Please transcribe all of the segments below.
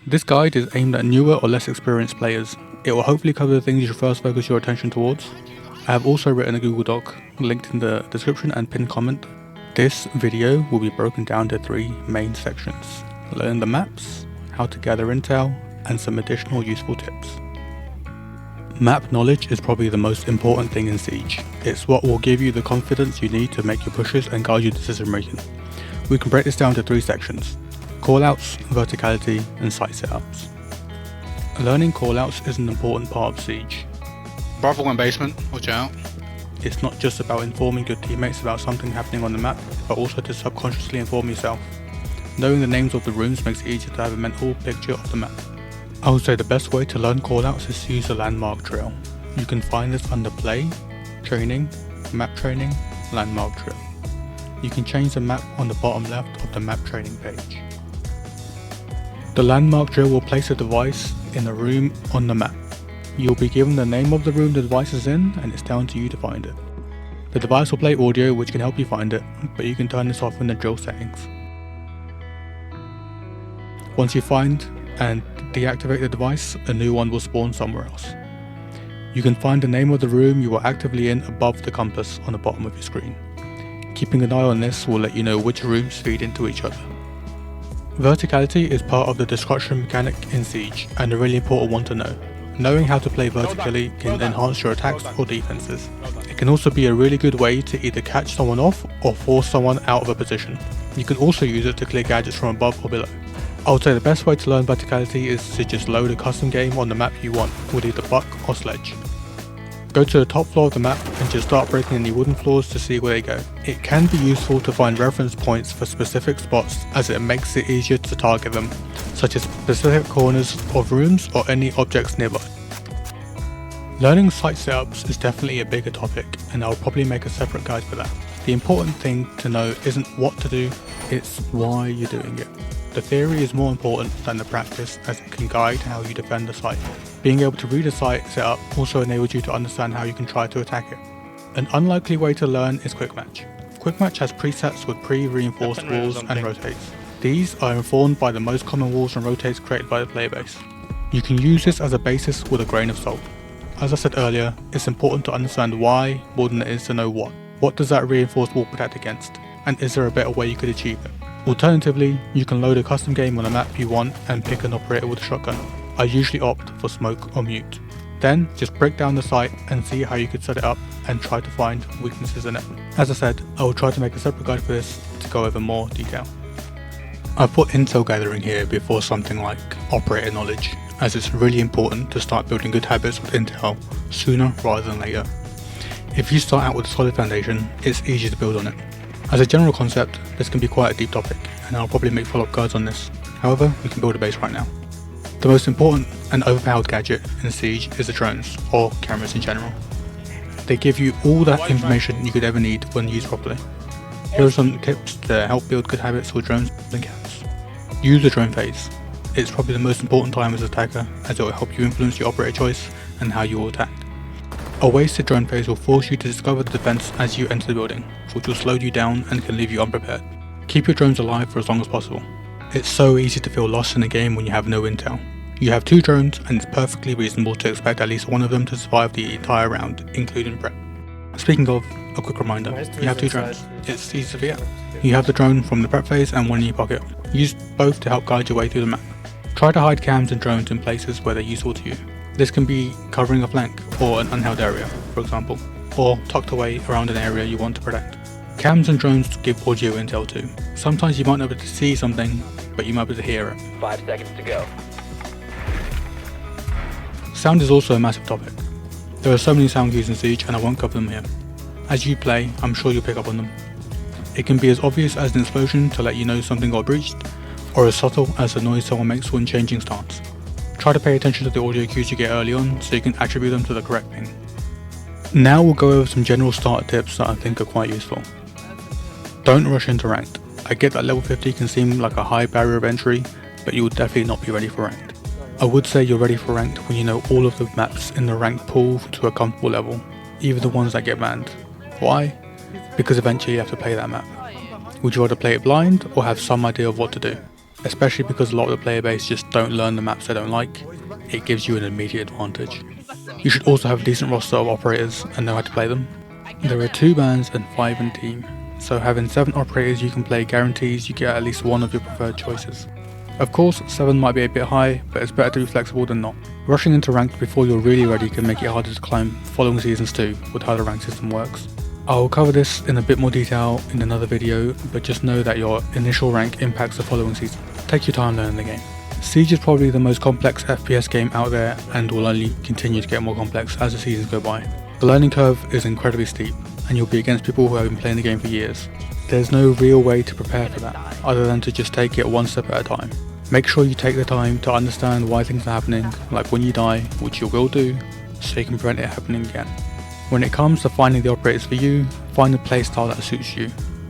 This guide is aimed at newer or less experienced players. It will hopefully cover the things you should first focus your attention towards. I have also written a Google Doc, linked in the description and pinned comment. This video will be broken down to 3 main sections: learn the maps, how to gather intel, and some additional useful tips. Map knowledge is probably the most important thing in Siege. It's what will give you the confidence you need to make your pushes and guide your decision making. We can break this down to 3 sections: callouts, verticality, and site setups. Learning callouts is an important part of Siege. Bravo and basement, watch out. It's not just about informing your teammates about something happening on the map, but also to subconsciously inform yourself. Knowing the names of the rooms makes it easier to have a mental picture of the map. I would say the best way to learn callouts is to use the landmark trail. You can find this under play, training, map training, landmark trail. You can change the map on the bottom left of the map training page. The landmark drill will place a device in a room on the map. You'll be given the name of the room the device is in, and it's down to you to find it. The device will play audio which can help you find it, but you can turn this off in the drill settings. Once you find and deactivate the device, a new one will spawn somewhere else. You can find the name of the room you are actively in above the compass on the bottom of your screen. Keeping an eye on this will let you know which rooms feed into each other. Verticality is part of the destruction mechanic in Siege, and a really important one to know. Knowing how to play vertically can enhance your attacks or defenses. It can also be a really good way to either catch someone off or force someone out of a position. You can also use it to clear gadgets from above or below. I would say the best way to learn verticality is to just load a custom game on the map you want with either buck or sledge. Go to the top floor of the map and just start breaking any wooden floors to see where they go. It can be useful to find reference points for specific spots, as it makes it easier to target them, such as specific corners of rooms or any objects nearby. Learning site setups is definitely a bigger topic, and I'll probably make a separate guide for that. The important thing to know isn't what to do, it's why you're doing it. The theory is more important than the practice, as it can guide how you defend the site. Being able to read a site setup also enables you to understand how you can try to attack it. An unlikely way to learn is Quick Match. Quick Match has presets with pre-reinforced walls and rotates. These are informed by the most common walls and rotates created by the player base. You can use this as a basis with a grain of salt. As I said earlier, it's important to understand why more than it is to know what. What does that reinforced wall protect against? And is there a better way you could achieve it? Alternatively, you can load a custom game on a map you want and pick an operator with a shotgun. I usually opt for smoke or mute. Then just break down the site and see how you could set it up and try to find weaknesses in it. As I said, I will try to make a separate guide for this to go over more detail. I've put intel gathering here before something like operator knowledge, as it's really important to start building good habits with intel sooner rather than later. If you start out with a solid foundation, it's easy to build on it. As a general concept, this can be quite a deep topic, and I'll probably make follow-up guides on this. However, we can build a base right now. The most important and overpowered gadget in Siege is the drones, or cameras in general. They give you all that information you could ever need when used properly. Here are some tips to help build good habits with drones and cams. Use the drone phase. It's probably the most important time as an attacker, as it will help you influence your operator choice and how you will attack. A wasted drone phase will force you to discover the defense as you enter the building, which will slow you down and can leave you unprepared. Keep your drones alive for as long as possible. It's so easy to feel lost in a game when you have no intel. You have 2 drones, and it's perfectly reasonable to expect at least one of them to survive the entire round, including prep. Speaking of, a quick reminder, you have 2 drones. It's easy to forget. You have the drone from the prep phase and one in your pocket. Use both to help guide your way through the map. Try to hide cams and drones in places where they're useful to you. This can be covering a flank or an unheld area, for example, or tucked away around an area you want to protect. Cams and drones give audio intel too. Sometimes you might not be able to see something, but you might be able to hear it. 5 seconds to go. Sound is also a massive topic. There are so many sound cues in Siege, and I won't cover them here. As you play, I'm sure you'll pick up on them. It can be as obvious as an explosion to let you know something got breached, or as subtle as the noise someone makes when changing stance. Try to pay attention to the audio cues you get early on so you can attribute them to the correct thing. Now we'll go over some general starter tips that I think are quite useful. Don't rush into ranked. I get that level 50 can seem like a high barrier of entry, but you will definitely not be ready for ranked. I would say you're ready for ranked when you know all of the maps in the ranked pool to a comfortable level, even the ones that get banned. Why? Because eventually you have to play that map. Would you rather play it blind or have some idea of what to do? especially because a lot of the player base just don't learn the maps they don't like. It gives you an immediate advantage. You should also have a decent roster of operators and know how to play them. There are 2 bans and 5 in team, so having 7 operators you can play guarantees you get at least one of your preferred choices. Of course, 7 might be a bit high, but it's better to be flexible than not. Rushing into ranked before you're really ready can make it harder to climb following seasons too, with how the rank system works. I will cover this in a bit more detail in another video, but just know that your initial rank impacts the following season. Take your time learning the game. Siege is probably the most complex FPS game out there and will only continue to get more complex as the seasons go by. The learning curve is incredibly steep, and you'll be against people who have been playing the game for years. There's no real way to prepare for that, other than to just take it one step at a time. Make sure you take the time to understand why things are happening, like when you die, which you will do, so you can prevent it happening again. When it comes to finding the operators for you, find a playstyle that suits you.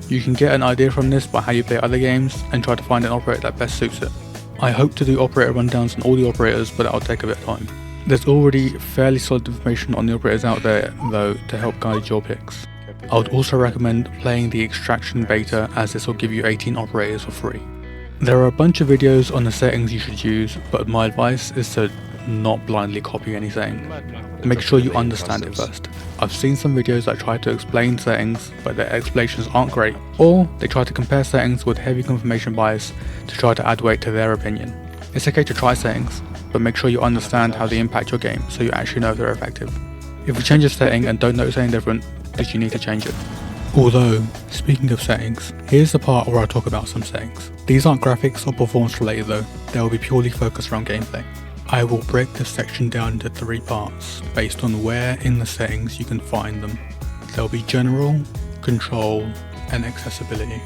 You can get an idea from this by how you play other games and try to find an operator that best suits it. I hope to do operator rundowns on all the operators, but that'll take a bit of time. There's already fairly solid information on the operators out there though to help guide your picks. I would also recommend playing the extraction beta, as this will give you 18 operators for free. There are a bunch of videos on the settings you should use, but my advice is to not blindly copy any setting. Make sure you understand it first. I've seen some videos that try to explain settings, but their explanations aren't great, or they try to compare settings with heavy confirmation bias to try to add weight to their opinion. It's okay to try settings, but make sure you understand how they impact your game so you actually know if they're effective. If you change a setting and don't notice anything different, then you need to change it. Although, speaking of settings, here's the part where I talk about some settings. These aren't graphics or performance related though, they will be purely focused around gameplay. I will break this section down into 3 parts, based on where in the settings you can find them. There will be general, control, and accessibility.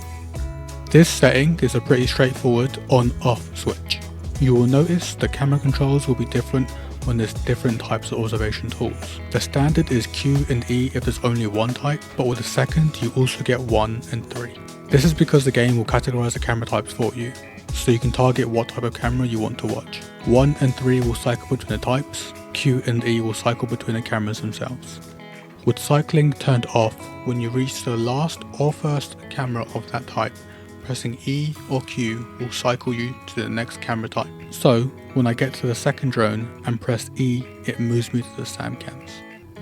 This setting is a pretty straightforward on-off switch. You will notice the camera controls will be different when there's different types of observation tools. The standard is Q and E if there's only one type, but with the second you also get 1 and 3. This is because the game will categorize the camera types for you, so you can target what type of camera you want to watch. 1 and 3 will cycle between the types, Q and E will cycle between the cameras themselves. With cycling turned off, when you reach the last or first camera of that type, pressing E or Q will cycle you to the next camera type. So, when I get to the second drone and press E, it moves me to the SAM cams.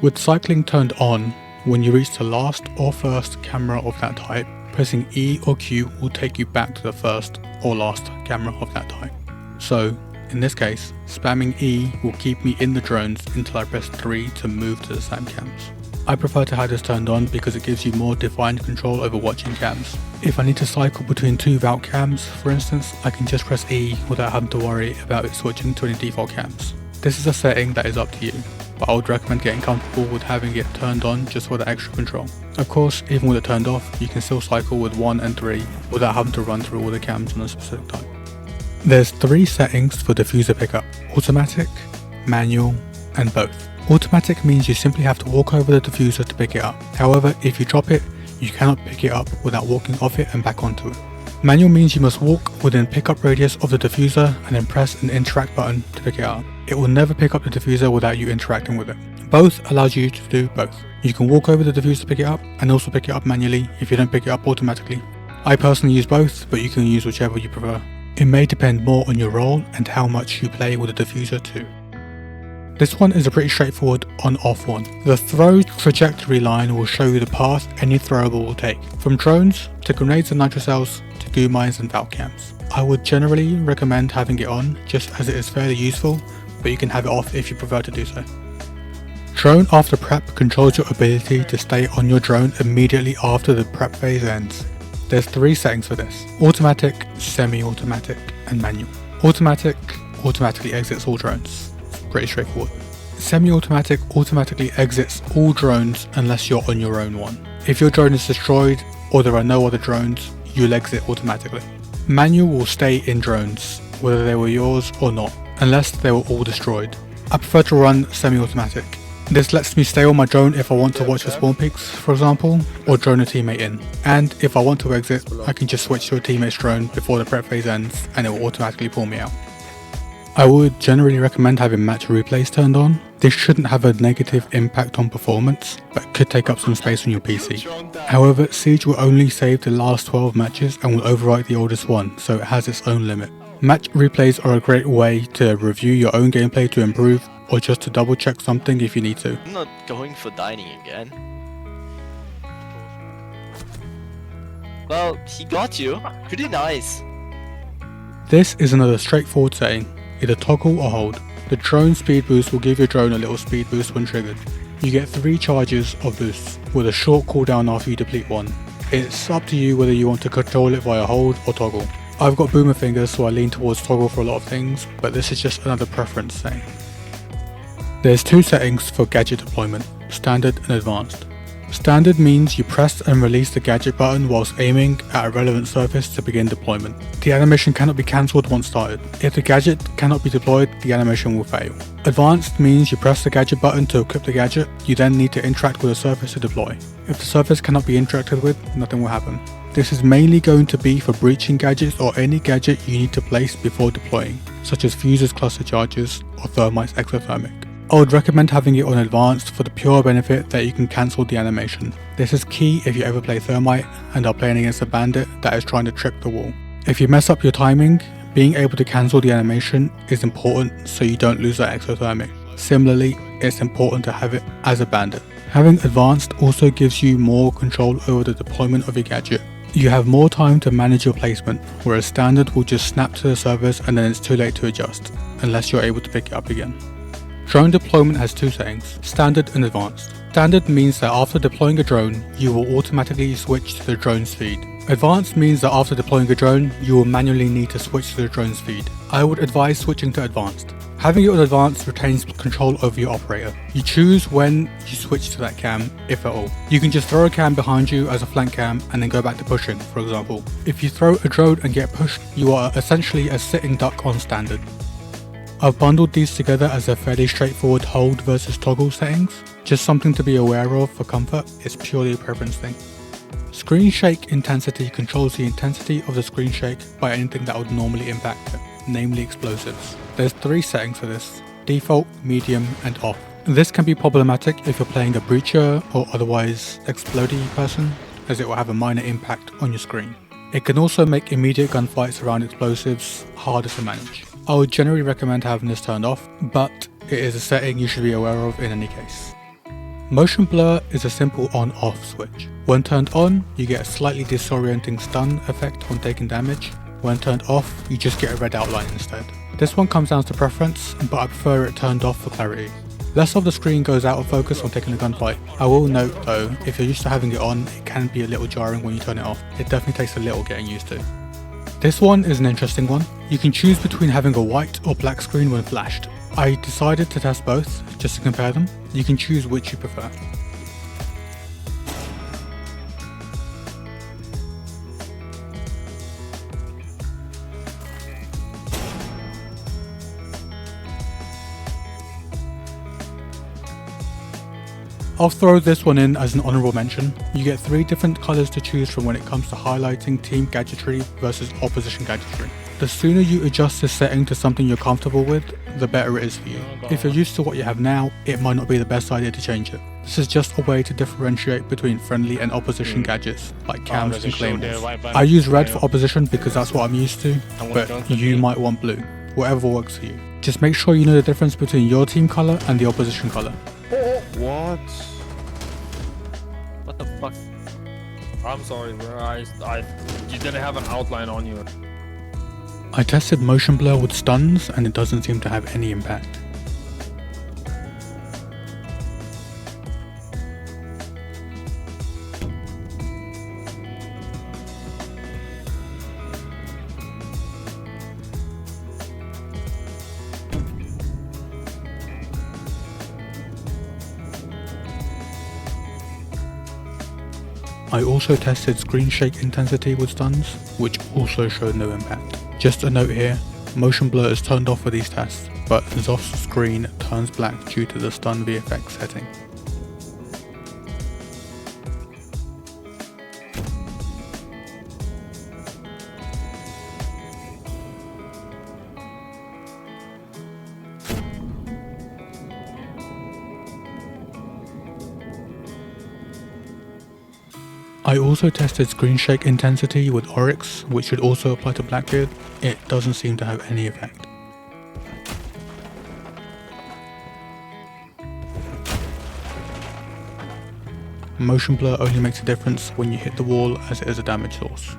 With cycling turned on, when you reach the last or first camera of that type, pressing E or Q will take you back to the first or last camera of that type. So, in this case, spamming E will keep me in the drones until I press 3 to move to the SAM cams. I prefer to have this turned on because it gives you more defined control over watching cams. If I need to cycle between 2 vault cams, for instance, I can just press E without having to worry about it switching to any default cams. This is a setting that is up to you, but I would recommend getting comfortable with having it turned on just for the extra control. Of course, even with it turned off, you can still cycle with 1 and 3 without having to run through all the cams on a specific type. There's 3 settings for diffuser pickup: automatic, manual, and both. Automatic means you simply have to walk over the diffuser to pick it up. However, if you drop it, you cannot pick it up without walking off it and back onto it. Manual means you must walk within pickup radius of the diffuser and then press an interact button to pick it up. It will never pick up the diffuser without you interacting with it. Both allows you to do both. You can walk over the diffuser to pick it up and also pick it up manually if you don't pick it up automatically. I personally use both, but you can use whichever you prefer. It may depend more on your role and how much you play with the diffuser too. This one is a pretty straightforward on-off one. The throw trajectory line will show you the path any throwable will take, from drones to grenades and nitro cells to goo mines and vault cams. I would generally recommend having it on just as it is fairly useful, but you can have it off if you prefer to do so. Drone after prep controls your ability to stay on your drone immediately after the prep phase ends. There's 3 settings for this: automatic, semi-automatic, and manual. Automatic automatically exits all drones. Pretty straightforward. Semi-automatic automatically exits all drones unless you're on your own one. If your drone is destroyed or there are no other drones, you'll exit automatically. Manual will stay in drones, whether they were yours or not, unless they were all destroyed. I prefer to run semi-automatic. This lets me stay on my drone if I want to watch the spawn peaks, for example, or drone a teammate in. And if I want to exit, I can just switch to a teammate's drone before the prep phase ends and it will automatically pull me out. I would generally recommend having match replays turned on, This shouldn't have a negative impact on performance, but could take up some space on your PC. However, Siege will only save the last 12 matches and will overwrite the oldest one, so it has its own limit. Match replays are a great way to review your own gameplay to improve, or just to double check something if you need to. I'm not going for dining again. Well, he got you. Pretty nice. This is another straightforward setting, either toggle or hold. The drone speed boost will give your drone a little speed boost when triggered. You get 3 charges of boosts, with a short cooldown after you deplete one. It's up to you whether you want to control it via hold or toggle. I've got boomer fingers, so I lean towards toggle for a lot of things, but this is just another preference setting. There's 2 settings for gadget deployment, standard and advanced. Standard means you press and release the gadget button whilst aiming at a relevant surface to begin deployment. The animation cannot be cancelled once started. If the gadget cannot be deployed, the animation will fail. Advanced means you press the gadget button to equip the gadget, you then need to interact with the surface to deploy. If the surface cannot be interacted with, nothing will happen. This is mainly going to be for breaching gadgets or any gadget you need to place before deploying, such as fusers, cluster charges, or thermites exothermic. I would recommend having it on advanced for the pure benefit that you can cancel the animation. This is key if you ever play thermite and are playing against a bandit that is trying to trip the wall. If you mess up your timing, being able to cancel the animation is important so you don't lose that exothermic. Similarly, it's important to have it as a bandit. Having advanced also gives you more control over the deployment of your gadget. You have more time to manage your placement, whereas standard will just snap to the surface and then it's too late to adjust, unless you're able to pick it up again. Drone deployment has 2 settings, standard and advanced. Standard means that after deploying a drone, you will automatically switch to the drone's feed. Advanced means that after deploying a drone, you will manually need to switch to the drone's feed. I would advise switching to advanced. Having it on advanced retains control over your operator. You choose when you switch to that cam, if at all. You can just throw a cam behind you as a flank cam and then go back to pushing, for example. If you throw a drone and get pushed, you are essentially a sitting duck on standard. I've bundled these together as a fairly straightforward hold versus toggle settings. Just something to be aware of for comfort, it's purely a preference thing. Screen shake intensity controls the intensity of the screen shake by anything that would normally impact it, namely explosives. There's 3 settings for this, default, medium and off. This can be problematic if you're playing a breacher or otherwise explodey person, as it will have a minor impact on your screen. It can also make immediate gunfights around explosives harder to manage. I would generally recommend having this turned off, but it is a setting you should be aware of in any case. Motion blur is a simple on-off switch. When turned on, you get a slightly disorienting stun effect on taking damage. When turned off, you just get a red outline instead. This one comes down to preference, but I prefer it turned off for clarity. Less of the screen goes out of focus when taking a gunfight. I will note though, if you're used to having it on, it can be a little jarring when you turn it off. It definitely takes a little getting used to. This one is an interesting one. You can choose between having a white or black screen when flashed. I decided to test both, just to compare them. You can choose which you prefer. I'll throw this one in as an honourable mention. You get 3 different colours to choose from when it comes to highlighting team gadgetry versus opposition gadgetry. The sooner you adjust this setting to something you're comfortable with, the better it is for you. If you're used to what you have now, it might not be the best idea to change it. This is just a way to differentiate between friendly and opposition gadgets, like cams and claymores. I use red for opposition because that's what I'm used to, but you might want blue, whatever works for you. Just make sure you know the difference between your team colour and the opposition colour. What? What the fuck? I'm sorry, bro. You didn't have an outline on you. I tested motion blur with stuns and it doesn't seem to have any impact. I also tested screen shake intensity with stuns, which also showed no impact. Just a note here, motion blur is turned off for these tests, but Zoff's screen turns black due to the stun VFX setting. I also tested screen shake intensity with Oryx, which should also apply to Blackbeard. It doesn't seem to have any effect. Motion blur only makes a difference when you hit the wall, as it is a damage source.